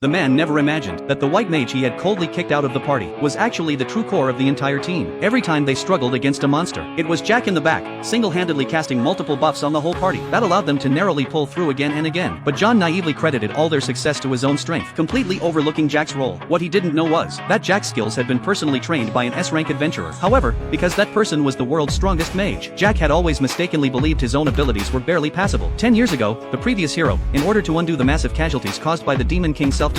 The man never imagined that the white mage he had coldly kicked out of the party was actually the true core of the entire team. Every time they struggled against a monster, it was Jack in the back, single-handedly casting multiple buffs on the whole party. That allowed them to narrowly pull through again and again. But John naively credited all their success to his own strength, completely overlooking Jack's role. What he didn't know was that Jack's skills had been personally trained by an S-rank adventurer. However, because that person was the world's strongest mage, Jack had always mistakenly believed his own abilities were barely passable. 10 years ago, the previous hero, in order to undo the massive casualties caused by the Demon King's self-destruction,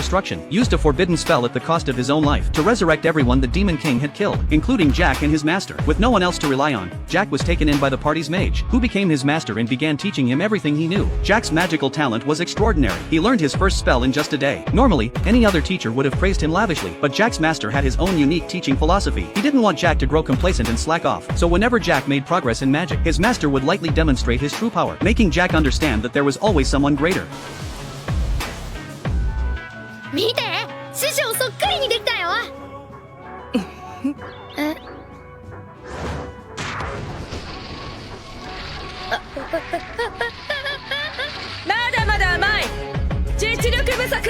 used a forbidden spell at the cost of his own life to resurrect everyone the Demon King had killed, including Jack and his master. With no one else to rely on, Jack was taken in by the party's mage, who became his master and began teaching him everything he knew. Jack's magical talent was extraordinary. He learned his first spell in just a day. Normally, any other teacher would have praised him lavishly, but Jack's master had his own unique teaching philosophy. He didn't want Jack to grow complacent and slack off, so whenever Jack made progress in magic, his master would lightly demonstrate his true power, making Jack understand that there was always someone greater. 見て、師匠そっくりにできたよ。え。まだまだ甘い。実力不足。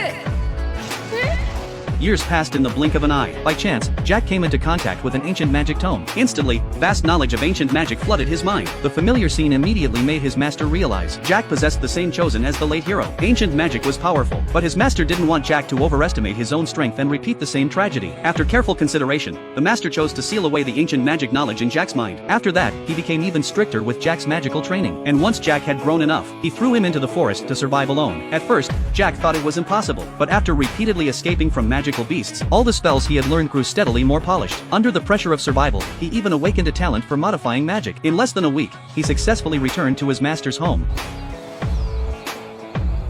Years passed in the blink of an eye. By chance, Jack came into contact with an ancient magic tome. Instantly, vast knowledge of ancient magic flooded his mind. The familiar scene immediately made his master realize Jack possessed the same chosen as the late hero. Ancient magic was powerful, but his master didn't want Jack to overestimate his own strength and repeat the same tragedy. After careful consideration, the master chose to seal away the ancient magic knowledge in Jack's mind. After that, he became even stricter with Jack's magical training. And once Jack had grown enough, he threw him into the forest to survive alone. At first, Jack thought it was impossible, but after repeatedly escaping from magical beasts, all the spells he had learned grew steadily more polished. Under the pressure of survival, he even awakened a talent for modifying magic. In less than a week, he successfully returned to his master's home.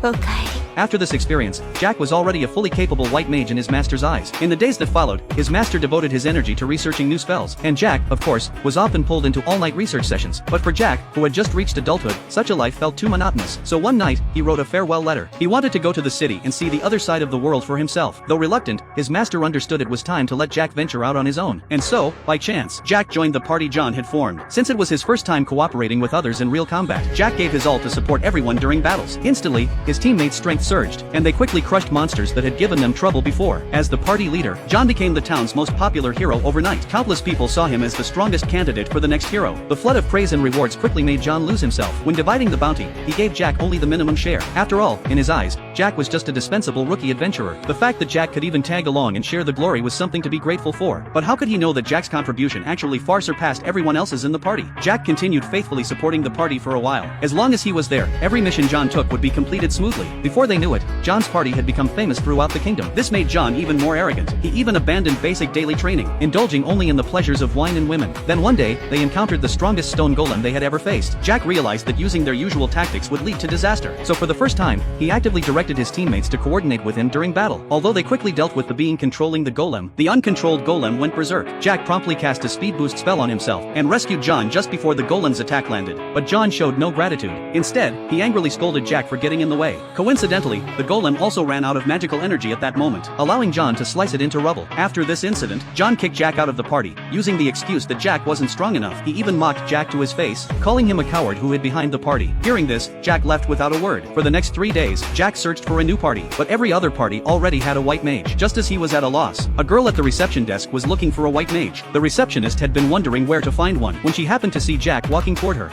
Okay. After this experience, Jack was already a fully capable white mage in his master's eyes. In the days that followed, his master devoted his energy to researching new spells, and Jack, of course, was often pulled into all-night research sessions. But for Jack, who had just reached adulthood, such a life felt too monotonous. So one night, he wrote a farewell letter. He wanted to go to the city and see the other side of the world for himself. Though reluctant, his master understood it was time to let Jack venture out on his own. And so, by chance, Jack joined the party John had formed. Since it was his first time cooperating with others in real combat, Jack gave his all to support everyone during battles. Instantly, his teammates' strength surged, and they quickly crushed monsters that had given them trouble before. As the party leader, John became the town's most popular hero overnight. Countless people saw him as the strongest candidate for the next hero. The flood of praise and rewards quickly made John lose himself. When dividing the bounty, he gave Jack only the minimum share. After all, in his eyes, Jack was just a dispensable rookie adventurer. The fact that Jack could even tag along and share the glory was something to be grateful for. But how could he know that Jack's contribution actually far surpassed everyone else's in the party? Jack continued faithfully supporting the party for a while. As long as he was there, every mission John took would be completed smoothly. Before they knew it, John's party had become famous throughout the kingdom. This made John even more arrogant. He even abandoned basic daily training, indulging only in the pleasures of wine and women. Then one day, they encountered the strongest stone golem they had ever faced. Jack realized that using their usual tactics would lead to disaster. So for the first time, he actively directed his teammates to coordinate with him during battle. Although they quickly dealt with the being controlling the golem, the uncontrolled golem went berserk. Jack promptly cast a speed boost spell on himself and rescued John just before the golem's attack landed. But John showed no gratitude. Instead, he angrily scolded Jack for getting in the way. Coincidentally, the golem also ran out of magical energy at that moment, allowing John to slice it into rubble. After this incident, John kicked Jack out of the party, using the excuse that Jack wasn't strong enough. He even mocked Jack to his face, calling him a coward who hid behind the party. Hearing this, Jack left without a word. For the next 3 days, Jack searched for a new party, but every other party already had a white mage. Just as he was at a loss, a girl at the reception desk was looking for a white mage. The receptionist had been wondering where to find one when she happened to see Jack walking toward her.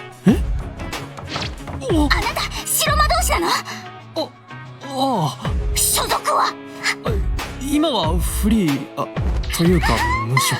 あなた白魔導士なの？ああ所属は？今はフリーというか無職。